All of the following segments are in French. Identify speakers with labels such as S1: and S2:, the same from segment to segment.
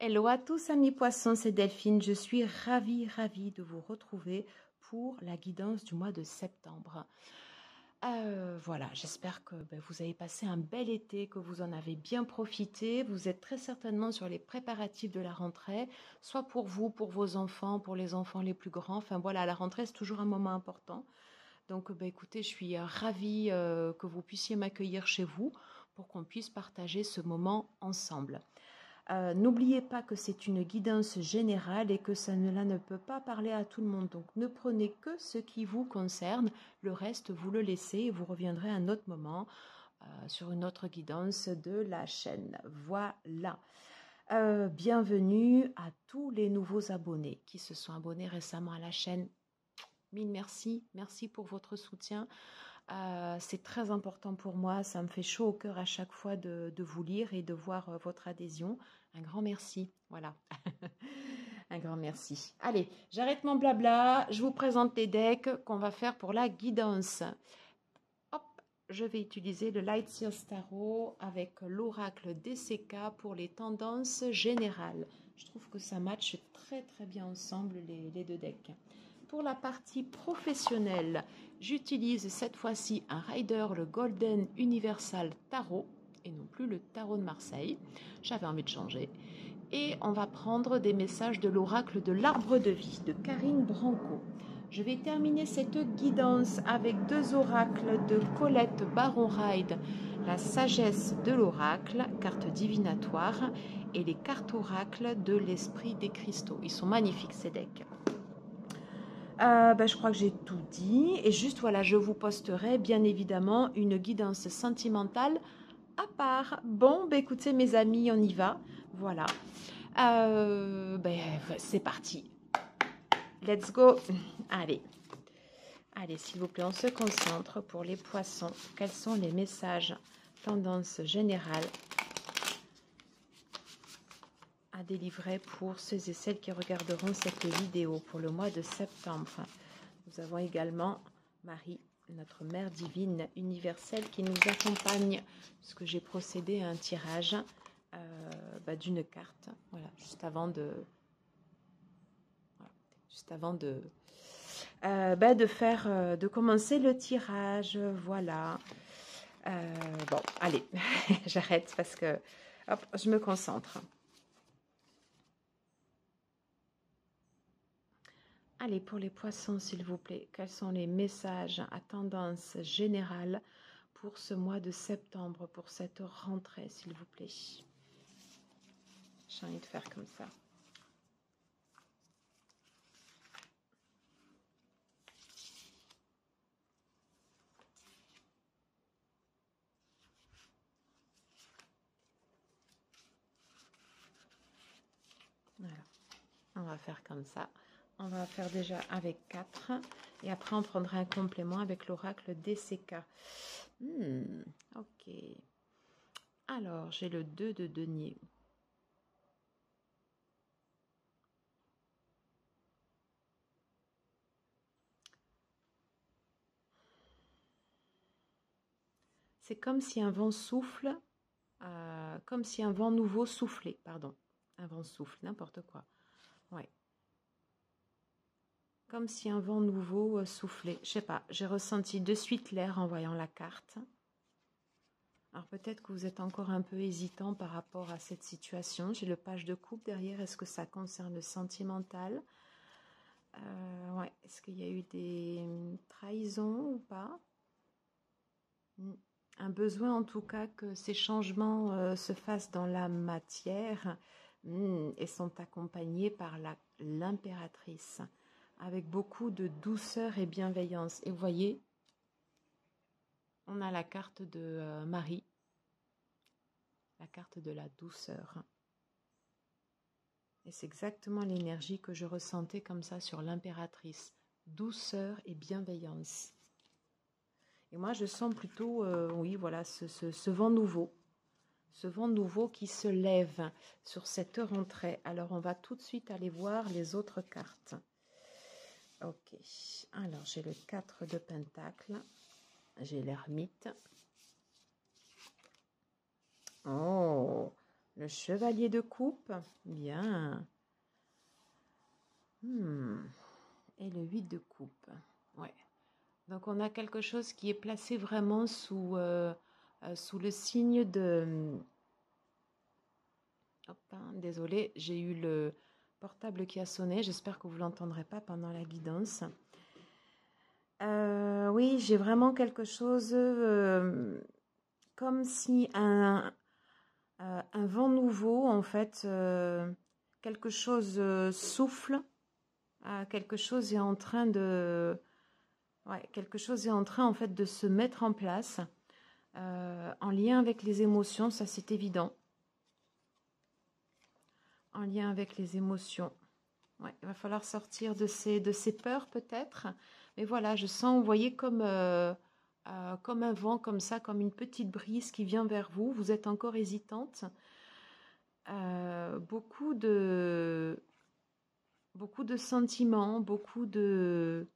S1: Hello à tous amis poissons, c'est Delphine. Je suis ravie de vous retrouver pour la guidance du mois de septembre. Voilà, j'espère que vous avez passé un bel été, que vous en avez bien profité. Vous êtes très certainement sur les préparatifs de la rentrée, soit pour vous, pour vos enfants, pour les enfants les plus grands. Enfin voilà, la rentrée c'est toujours un moment important. Donc écoutez, je suis ravie que vous puissiez m'accueillir chez vous pour qu'on puisse partager ce moment ensemble. N'oubliez pas que c'est une guidance générale et que cela ne peut pas parler à tout le monde. Donc ne prenez que ce qui vous concerne. Le reste, vous le laissez et vous reviendrez à un autre moment sur une autre guidance de la chaîne. Voilà. Bienvenue à tous les nouveaux abonnés qui se sont abonnés récemment à la chaîne. Mille merci. Merci pour votre soutien. C'est très important pour moi, ça me fait chaud au cœur à chaque fois de vous lire et de voir votre adhésion. Un grand merci, voilà. Un grand merci. Allez, j'arrête mon blabla, je vous présente les decks qu'on va faire pour la guidance. Hop, je vais utiliser le Light Seals Tarot avec l'oracle DCK pour les tendances générales. Je trouve que ça matche très bien ensemble les deux decks. Pour la partie professionnelle, j'utilise cette fois-ci un Rider, le Golden Universal Tarot, et non plus le Tarot de Marseille. J'avais envie de changer. Et on va prendre des messages de l'oracle de l'Arbre de Vie, de Karine Branco. Je vais terminer cette guidance avec deux oracles de Colette Baron-Ride, la sagesse de l'oracle, carte divinatoire, et les cartes oracles de l'esprit des cristaux. Ils sont magnifiques ces decks. Je crois que j'ai tout dit. Et juste, voilà, je vous posterai bien évidemment une guidance sentimentale à part. Bon, écoutez mes amis, on y va. Voilà. C'est parti. Let's go. Allez. Allez, s'il vous plaît, on se concentre pour les poissons. Quels sont les messages, tendances générales à délivrer pour ceux et celles qui regarderont cette vidéo pour le mois de septembre. Nous avons également Marie, notre Mère divine universelle qui nous accompagne, puisque j'ai procédé à un tirage d'une carte, voilà, juste avant de commencer le tirage, voilà. Bon, allez, j'arrête parce que hop, je me concentre. Allez, pour les poissons, s'il vous plaît, quels sont les messages à tendance générale pour ce mois de septembre, pour cette rentrée, s'il vous plaît? J'ai envie de faire comme ça. Voilà, on va faire comme ça. On va faire déjà avec 4 et après on prendra un complément avec l'oracle DCK. Ok. Alors, j'ai le 2 de denier. C'est comme si un vent souffle, comme si un vent nouveau soufflait, pardon. Un vent souffle, n'importe quoi. Ouais. Comme si un vent nouveau soufflait. Je sais pas, j'ai ressenti de suite l'air en voyant la carte. Alors peut-être que vous êtes encore un peu hésitant par rapport à cette situation. J'ai le page de coupe derrière. Est-ce que ça concerne le sentimental? Ouais. Est-ce qu'il y a eu des trahisons ou pas? Un besoin en tout cas que ces changements se fassent dans la matière et sont accompagnés par l'impératrice avec beaucoup de douceur et bienveillance. Et vous voyez, on a la carte de Marie, la carte de la douceur. Et c'est exactement l'énergie que je ressentais comme ça sur l'impératrice. Douceur et bienveillance. Et moi, je sens plutôt, oui, voilà, ce vent nouveau. Ce vent nouveau qui se lève sur cette rentrée. Alors, on va tout de suite aller voir les autres cartes. Ok. Alors, j'ai le 4 de Pentacle. J'ai l'ermite. Oh, Le chevalier de coupe. Bien. Et le 8 de coupe. Ouais. Donc, on a quelque chose qui est placé vraiment sous le signe de... Hop, hein, désolée, j'ai eu le portable qui a sonné. J'espère que vous ne l'entendrez pas pendant la guidance. Oui, j'ai vraiment quelque chose comme si un vent nouveau, en fait, quelque chose souffle, quelque chose est en train de... Ouais, quelque chose est en train, en fait, de se mettre en place, en lien avec les émotions, ça c'est évident. En lien avec les émotions. Ouais, il va falloir sortir de ces peurs peut-être. Mais voilà, je sens, vous voyez, comme un vent, comme ça, comme une petite brise qui vient vers vous. Vous êtes encore hésitante. Beaucoup de sentiments, beaucoup d'ondes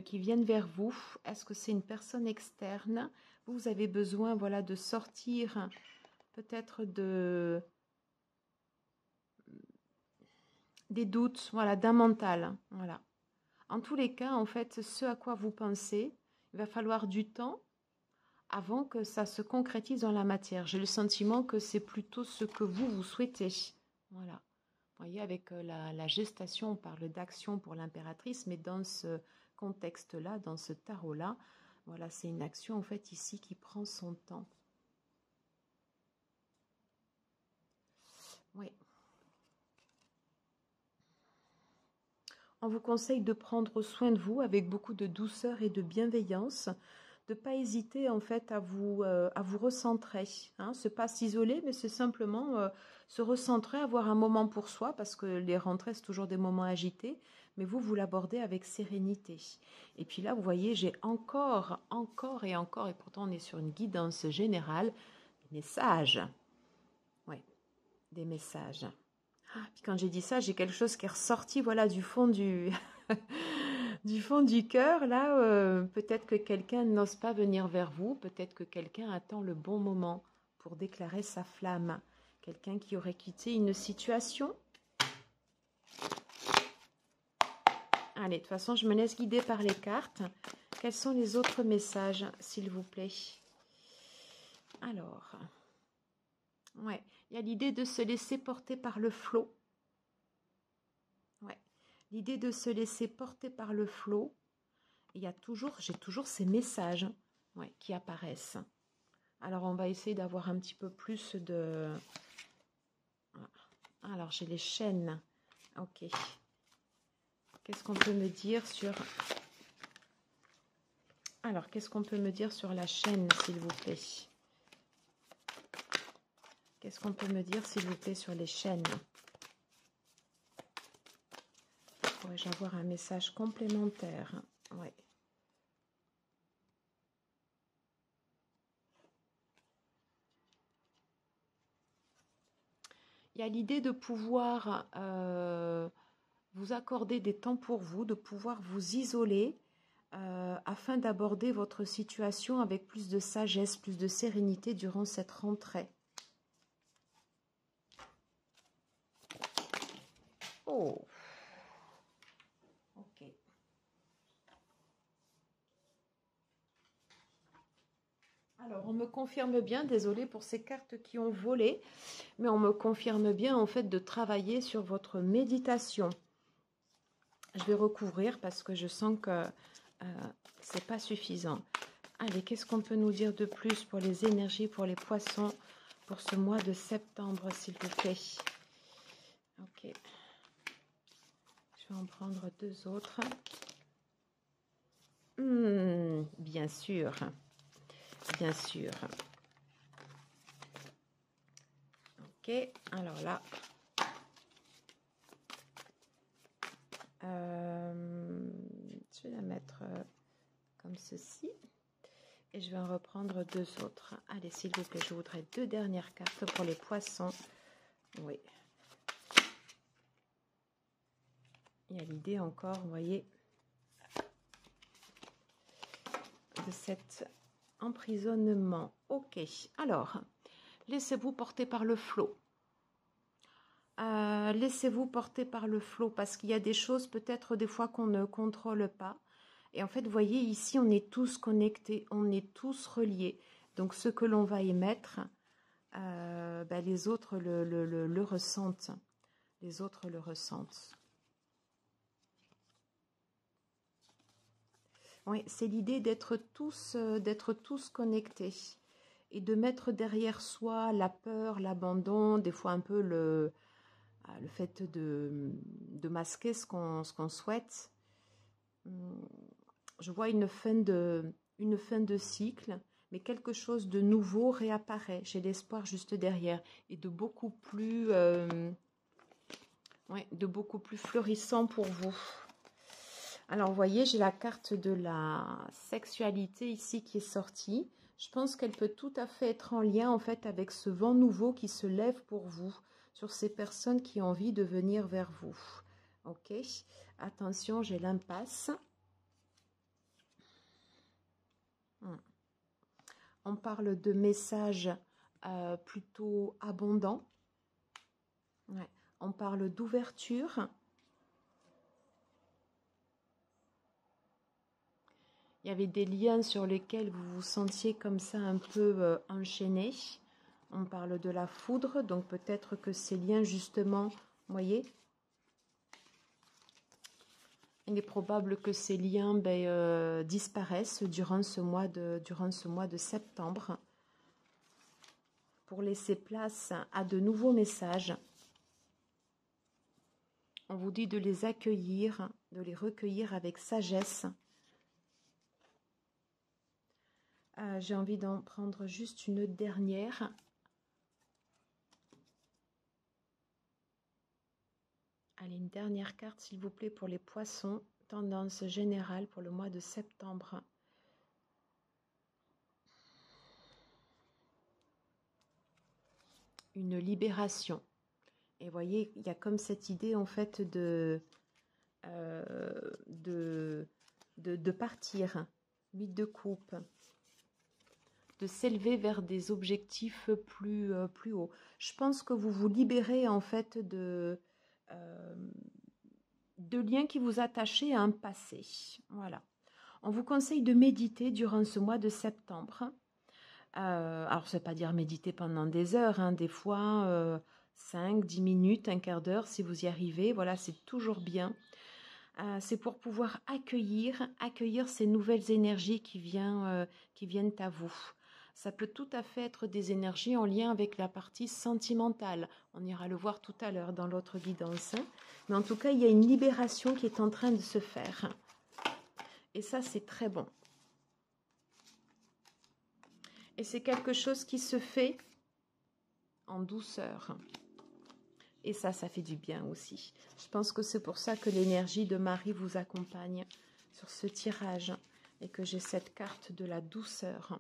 S1: qui viennent vers vous. Est-ce que c'est une personne externe? Vous avez besoin, voilà, de sortir peut-être des doutes, voilà, d'un mental, voilà. En tous les cas, en fait, ce à quoi vous pensez, il va falloir du temps avant que ça se concrétise dans la matière. J'ai le sentiment que c'est plutôt ce que vous souhaitez. Voilà. Vous voyez, avec la gestation, on parle d'action pour l'impératrice, mais dans ce contexte-là, dans ce tarot-là, voilà, c'est une action, en fait, ici, qui prend son temps. Oui. On vous conseille de prendre soin de vous avec beaucoup de douceur et de bienveillance, de ne pas hésiter en fait à vous recentrer. Hein. Ce n'est pas s'isoler, mais c'est simplement se recentrer, avoir un moment pour soi, parce que les rentrées, c'est toujours des moments agités, mais vous l'abordez avec sérénité. Et puis là, vous voyez, j'ai encore, et pourtant on est sur une guidance générale, des messages. Oui, des messages. Puis quand j'ai dit ça, j'ai quelque chose qui est ressorti, voilà, du fond du cœur. Là, peut-être que quelqu'un n'ose pas venir vers vous, peut-être que quelqu'un attend le bon moment pour déclarer sa flamme. Quelqu'un qui aurait quitté une situation. Allez, de toute façon, je me laisse guider par les cartes. Quels sont les autres messages, s'il vous plaît? Alors, ouais, il y a l'idée de se laisser porter par le flot. Ouais, l'idée de se laisser porter par le flot. J'ai toujours ces messages, ouais, qui apparaissent. Alors, on va essayer d'avoir un petit peu plus de... Alors, j'ai les chaînes. Ok. Qu'est-ce qu'on peut me dire sur... Alors, qu'est-ce qu'on peut me dire sur la chaîne, s'il vous plaît? Qu'est-ce qu'on peut me dire, s'il vous plaît, sur les chaînes? Pourrais-je avoir un message complémentaire? Ouais. Il y a l'idée de pouvoir vous accorder des temps pour vous, de pouvoir vous isoler afin d'aborder votre situation avec plus de sagesse, plus de sérénité durant cette rentrée. Oh, ok. Alors, on me confirme bien, désolé pour ces cartes qui ont volé, mais on me confirme bien en fait de travailler sur votre méditation. Je vais recouvrir parce que je sens que c'est pas suffisant. Allez, qu'est-ce qu'on peut nous dire de plus pour les énergies, pour les poissons, pour ce mois de septembre, s'il vous plaît? Ok. Je vais en prendre deux autres. Bien sûr. Bien sûr. Ok, alors là. Je vais la mettre comme ceci. Et je vais en reprendre deux autres. Allez, s'il vous plaît, je voudrais deux dernières cartes pour les poissons. Oui. Il y a l'idée encore, vous voyez. de cet emprisonnement. Ok, alors, laissez-vous porter par le flot. Laissez-vous porter par le flot parce qu'il y a des choses peut-être des fois qu'on ne contrôle pas. Et en fait, vous voyez, ici, on est tous connectés, on est tous reliés. Donc, ce que l'on va émettre, les autres le ressentent. Les autres le ressentent. Oui, c'est l'idée d'être tous connectés et de mettre derrière soi la peur, l'abandon, des fois un peu le fait de masquer ce qu'on souhaite. Je vois une fin de cycle, mais quelque chose de nouveau réapparaît. J'ai l'espoir juste derrière et de beaucoup plus florissant pour vous. Alors, vous voyez, j'ai la carte de la sexualité ici qui est sortie. Je pense qu'elle peut tout à fait être en lien, en fait, avec ce vent nouveau qui se lève pour vous, sur ces personnes qui ont envie de venir vers vous. Ok, attention, j'ai l'impasse. On parle de messages plutôt abondants. Ouais. On parle d'ouverture. Il y avait des liens sur lesquels vous vous sentiez comme ça un peu enchaînés. On parle de la foudre, donc peut-être que ces liens justement, vous voyez, il est probable que ces liens disparaissent durant ce mois de septembre pour laisser place à de nouveaux messages. On vous dit de les accueillir, de les recueillir avec sagesse. J'ai envie d'en prendre juste une dernière. Allez, une dernière carte, s'il vous plaît, pour les poissons. Tendance générale pour le mois de septembre. Une libération. Et vous voyez, il y a comme cette idée, en fait, de partir. 8 de coupe. De s'élever vers des objectifs plus hauts. Je pense que vous vous libérez, en fait, de liens qui vous attachaient à un passé. Voilà. On vous conseille de méditer durant ce mois de septembre. Alors, ça ne veut pas dire méditer pendant des heures, hein, des fois 5, 10 minutes, un quart d'heure, si vous y arrivez. Voilà, c'est toujours bien. C'est pour pouvoir accueillir ces nouvelles énergies qui viennent à vous. Ça peut tout à fait être des énergies en lien avec la partie sentimentale. On ira le voir tout à l'heure dans l'autre guidance. Mais en tout cas, il y a une libération qui est en train de se faire. Et ça, c'est très bon. Et c'est quelque chose qui se fait en douceur. Et ça fait du bien aussi. Je pense que c'est pour ça que l'énergie de Marie vous accompagne sur ce tirage. Et que j'ai cette carte de la douceur.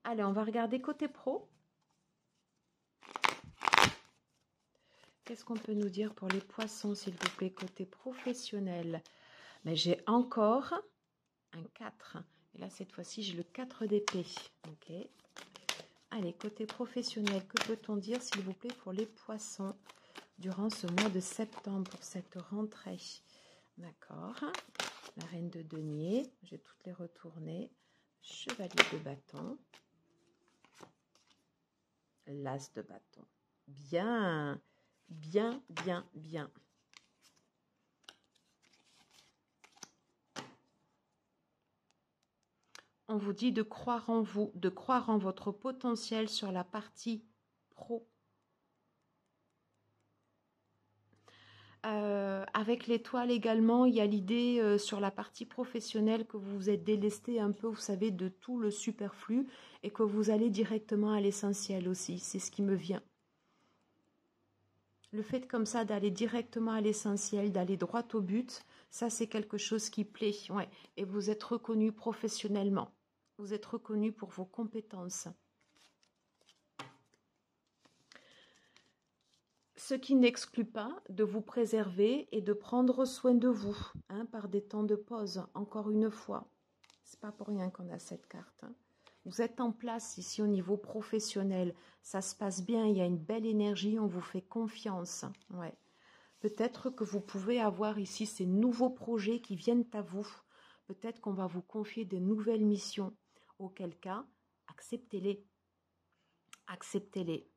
S1: Allez, on va regarder côté pro. Qu'est-ce qu'on peut nous dire pour les poissons, s'il vous plaît, côté professionnel? Mais j'ai encore un 4. Et là, cette fois-ci, j'ai le 4 d'épée. Ok. Allez, côté professionnel, que peut-on dire, s'il vous plaît, pour les poissons durant ce mois de septembre, pour cette rentrée? D'accord. La reine de denier, je vais toutes les retourner. Chevalier de bâton. L'as de bâton. Bien, bien, bien, bien. On vous dit de croire en vous, de croire en votre potentiel sur la partie pro. Avec l'étoile également, il y a l'idée sur la partie professionnelle que vous vous êtes délesté un peu, vous savez, de tout le superflu et que vous allez directement à l'essentiel aussi. C'est ce qui me vient. Le fait comme ça d'aller directement à l'essentiel, d'aller droit au but, ça c'est quelque chose qui plaît. Ouais. Et vous êtes reconnu professionnellement. Vous êtes reconnu pour vos compétences. Ce qui n'exclut pas de vous préserver et de prendre soin de vous, hein, par des temps de pause, encore une fois. C'est pas pour rien qu'on a cette carte. Hein. Vous êtes en place ici au niveau professionnel. Ça se passe bien, il y a une belle énergie, on vous fait confiance. Ouais. Peut-être que vous pouvez avoir ici ces nouveaux projets qui viennent à vous. Peut-être qu'on va vous confier de nouvelles missions. Auquel cas, acceptez-les. Acceptez-les.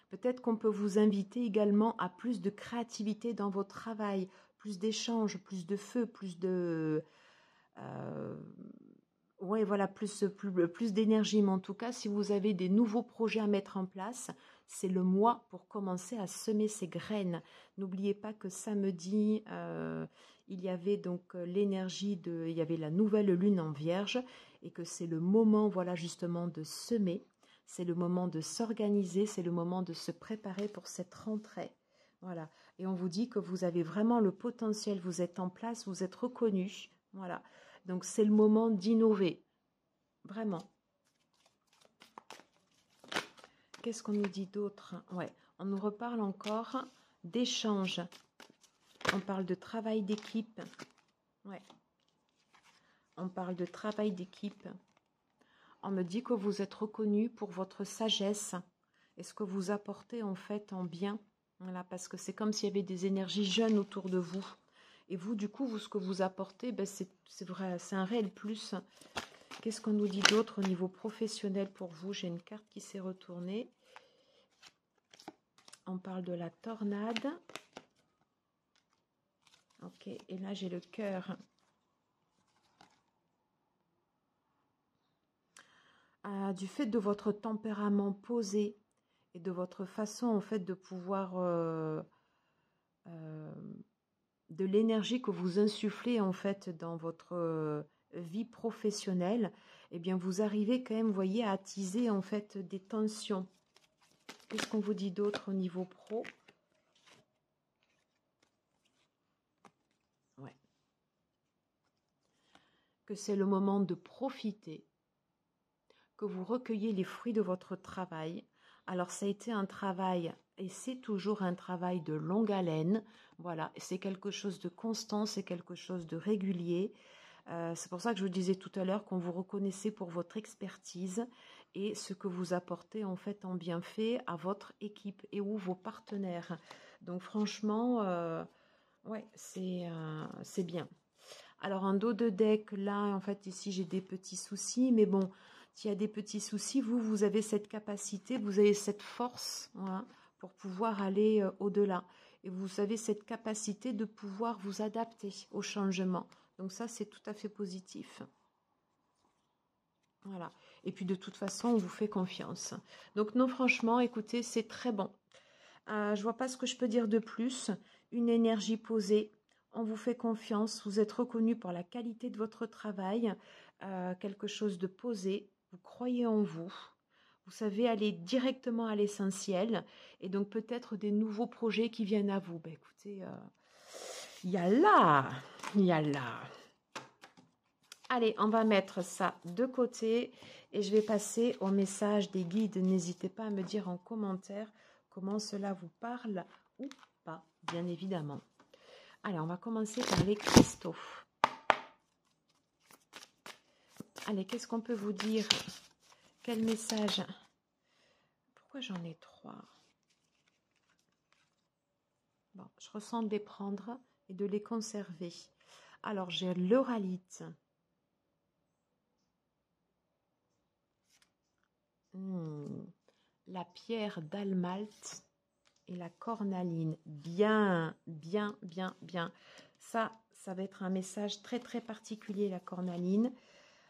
S1: Peut-être qu'on peut vous inviter également à plus de créativité dans votre travail, plus d'échanges, plus de feu, plus de... ouais, voilà, plus d'énergie. Mais en tout cas, si vous avez des nouveaux projets à mettre en place, c'est le mois pour commencer à semer ces graines. N'oubliez pas que samedi, il y avait donc l'énergie il y avait la nouvelle lune en Vierge et que c'est le moment, voilà, justement, de semer. C'est le moment de s'organiser, c'est le moment de se préparer pour cette rentrée. Voilà. Et on vous dit que vous avez vraiment le potentiel, vous êtes en place, vous êtes reconnu. Voilà. Donc, c'est le moment d'innover. Vraiment. Qu'est-ce qu'on nous dit d'autre? Ouais, on nous reparle encore d'échange. On parle de travail d'équipe. Ouais. On parle de travail d'équipe. On me dit que vous êtes reconnu pour votre sagesse et ce que vous apportez en fait en bien. Voilà, parce que c'est comme s'il y avait des énergies jeunes autour de vous. Et vous, du coup, ce que vous apportez, ben, c'est vrai, c'est un réel plus. Qu'est-ce qu'on nous dit d'autre au niveau professionnel pour vous? J'ai une carte qui s'est retournée. On parle de la tornade. Ok, et là j'ai le cœur. Du fait de votre tempérament posé et de votre façon en fait de pouvoir... de l'énergie que vous insufflez en fait dans votre vie professionnelle, eh bien vous arrivez quand même, vous voyez, à attiser en fait des tensions. Qu'est-ce qu'on vous dit d'autre au niveau pro? Ouais. Que c'est le moment de profiter, que vous recueillez les fruits de votre travail. Alors ça a été un travail et c'est toujours un travail de longue haleine. Voilà, c'est quelque chose de constant, c'est quelque chose de régulier. C'est pour ça que je vous disais tout à l'heure qu'on vous reconnaissait pour votre expertise et ce que vous apportez en fait en bienfait à votre équipe et ou vos partenaires. Donc franchement, ouais, c'est bien. Alors en dos de deck, là, en fait, ici, j'ai des petits soucis. Mais bon, s'il y a des petits soucis, vous avez cette capacité, vous avez cette force, voilà, pour pouvoir aller au-delà. Et vous avez cette capacité de pouvoir vous adapter au changement. Donc ça, c'est tout à fait positif. Voilà. Et puis de toute façon, on vous fait confiance. Donc non, franchement, écoutez, c'est très bon. Je vois pas ce que je peux dire de plus. Une énergie posée. On vous fait confiance. Vous êtes reconnu pour la qualité de votre travail. Quelque chose de posé. Vous croyez en vous. Vous savez aller directement à l'essentiel. Et donc peut-être des nouveaux projets qui viennent à vous. Ben, écoutez, il y a là. Il y a là. Allez, on va mettre ça de côté et je vais passer au message des guides. N'hésitez pas à me dire en commentaire comment cela vous parle ou pas, bien évidemment. Allez, on va commencer par les cristaux. Allez, qu'est-ce qu'on peut vous dire? Quel message? Pourquoi j'en ai 3? Bon, je ressens de les prendre et de les conserver. Alors, j'ai l'oralite. La pierre d'Almalte et la cornaline. Bien, bien, bien, bien. Ça va être un message très, très particulier, la cornaline.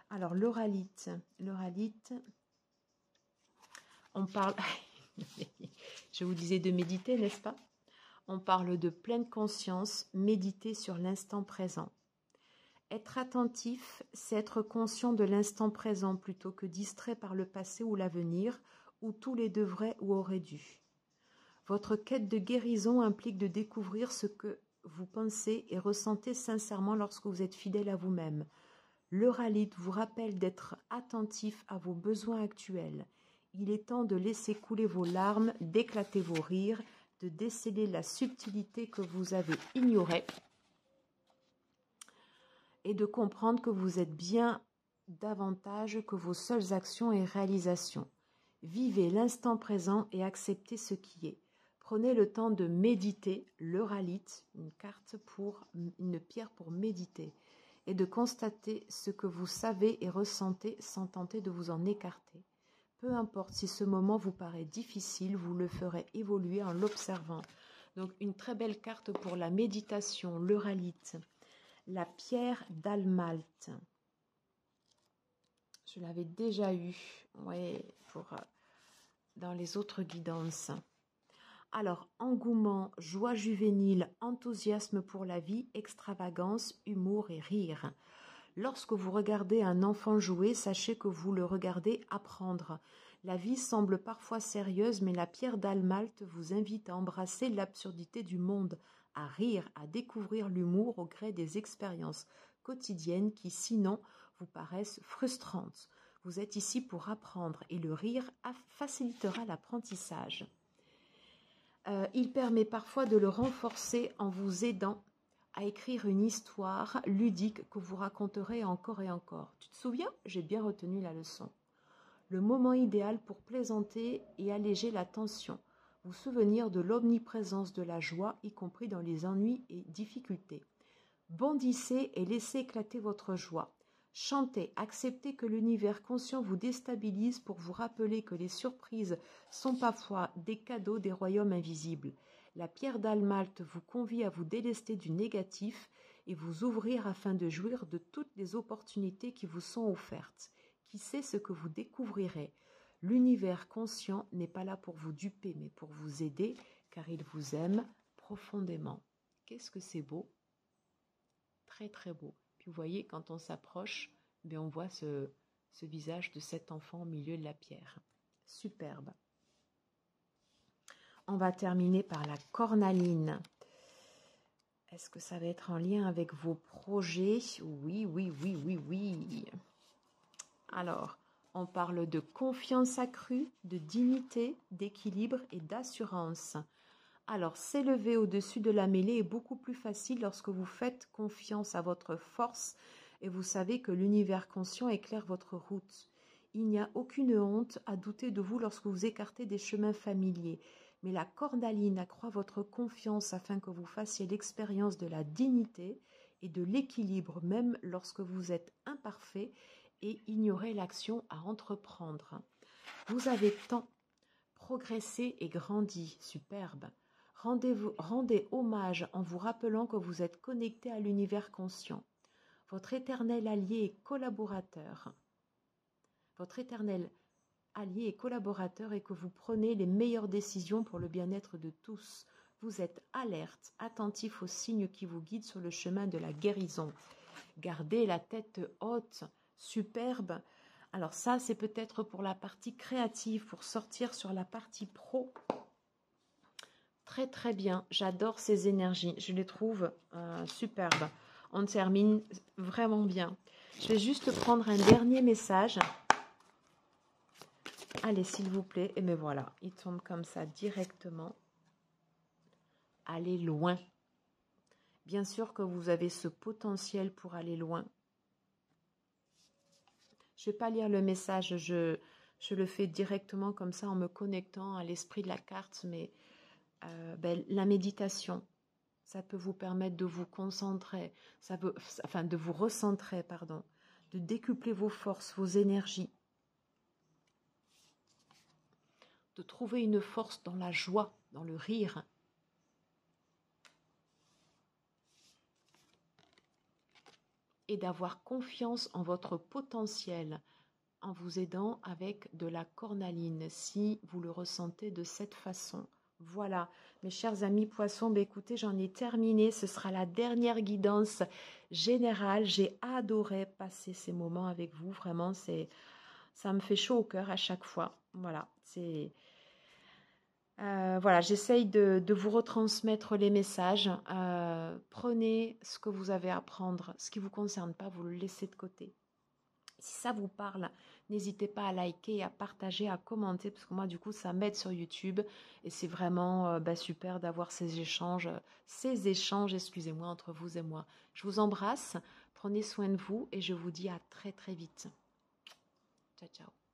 S1: Alors, l'oralite. L'oralite, on parle... Je vous disais de méditer, n'est-ce pas? On parle de pleine conscience, méditer sur l'instant présent. Être attentif, c'est être conscient de l'instant présent plutôt que distrait par le passé ou l'avenir, où tous les devraient ou auraient dû. Votre quête de guérison implique de découvrir ce que vous pensez et ressentez sincèrement lorsque vous êtes fidèle à vous-même. L'oralite vous rappelle d'être attentif à vos besoins actuels. Il est temps de laisser couler vos larmes, d'éclater vos rires, de déceler la subtilité que vous avez ignorée et de comprendre que vous êtes bien davantage que vos seules actions et réalisations. Vivez l'instant présent et acceptez ce qui est. Prenez le temps de méditer, l'euralite, une pierre pour méditer, et de constater ce que vous savez et ressentez sans tenter de vous en écarter. Peu importe si ce moment vous paraît difficile, vous le ferez évoluer en l'observant. Donc une très belle carte pour la méditation, l'euralite, la pierre d'Almalte. Je l'avais déjà eu, ouais, dans les autres guidances. Alors, engouement, joie juvénile, enthousiasme pour la vie, extravagance, humour et rire. Lorsque vous regardez un enfant jouer, sachez que vous le regardez apprendre. La vie semble parfois sérieuse, mais la pierre d'Almalte vous invite à embrasser l'absurdité du monde, à rire, à découvrir l'humour au gré des expériences quotidiennes qui, sinon, vous paraissent frustrantes. Vous êtes ici pour apprendre et le rire facilitera l'apprentissage. Il permet parfois de le renforcer en vous aidant à écrire une histoire ludique que vous raconterez encore et encore. Tu te souviens? J'ai bien retenu la leçon. Le moment idéal pour plaisanter et alléger la tension. Vous souvenir de l'omniprésence de la joie, y compris dans les ennuis et difficultés. Bondissez et laissez éclater votre joie. Chantez, acceptez que l'univers conscient vous déstabilise pour vous rappeler que les surprises sont parfois des cadeaux des royaumes invisibles. La pierre d'Almalte vous convie à vous délester du négatif et vous ouvrir afin de jouir de toutes les opportunités qui vous sont offertes. Qui sait ce que vous découvrirez? L'univers conscient n'est pas là pour vous duper, mais pour vous aider, car il vous aime profondément. Qu'est-ce que c'est beau? Très très beau. Puis vous voyez, quand on s'approche, on voit ce visage de cet enfant au milieu de la pierre. Superbe. On va terminer par la cornaline. Est-ce que ça va être en lien avec vos projets? Oui, oui, oui, oui, oui. Alors, on parle de confiance accrue, de dignité, d'équilibre et d'assurance. Alors, s'élever au-dessus de la mêlée est beaucoup plus facile lorsque vous faites confiance à votre force et vous savez que l'univers conscient éclaire votre route. Il n'y a aucune honte à douter de vous lorsque vous écartez des chemins familiers. Mais la cornaline accroît votre confiance afin que vous fassiez l'expérience de la dignité et de l'équilibre même lorsque vous êtes imparfait et ignorez l'action à entreprendre. Vous avez tant progressé et grandi, superbe. Rendez hommage en vous rappelant que vous êtes connecté à l'univers conscient. Votre éternel allié et collaborateur. Votre éternel allié et collaborateur et que vous prenez les meilleures décisions pour le bien-être de tous. Vous êtes alerte, attentif aux signes qui vous guident sur le chemin de la guérison. Gardez la tête haute, superbe. Alors ça, c'est peut-être pour la partie créative, pour sortir sur la partie pro. Très très bien, j'adore ces énergies, je les trouve superbes. On termine vraiment bien. Je vais juste prendre un dernier message. Allez, s'il vous plaît. Et me voilà, il tombe comme ça directement. Allez loin. Bien sûr que vous avez ce potentiel pour aller loin. Je ne vais pas lire le message, je le fais directement comme ça en me connectant à l'esprit de la carte, mais la méditation, ça peut vous permettre de vous concentrer, de vous recentrer, pardon, de décupler vos forces, vos énergies, de trouver une force dans la joie, dans le rire. Et d'avoir confiance en votre potentiel en vous aidant avec de la cornaline, si vous le ressentez de cette façon. Voilà, mes chers amis poissons, écoutez, j'en ai terminé. Ce sera la dernière guidance générale. J'ai adoré passer ces moments avec vous. Vraiment, ça me fait chaud au cœur à chaque fois. Voilà, voilà, j'essaye de vous retransmettre les messages. Prenez ce que vous avez à prendre. Ce qui ne vous concerne pas, vous le laissez de côté. Si ça vous parle, n'hésitez pas à liker, à partager, à commenter, parce que moi, du coup, ça m'aide sur YouTube. Et c'est vraiment super d'avoir ces échanges, excusez-moi, entre vous et moi. Je vous embrasse. Prenez soin de vous et je vous dis à très très vite. Ciao, ciao.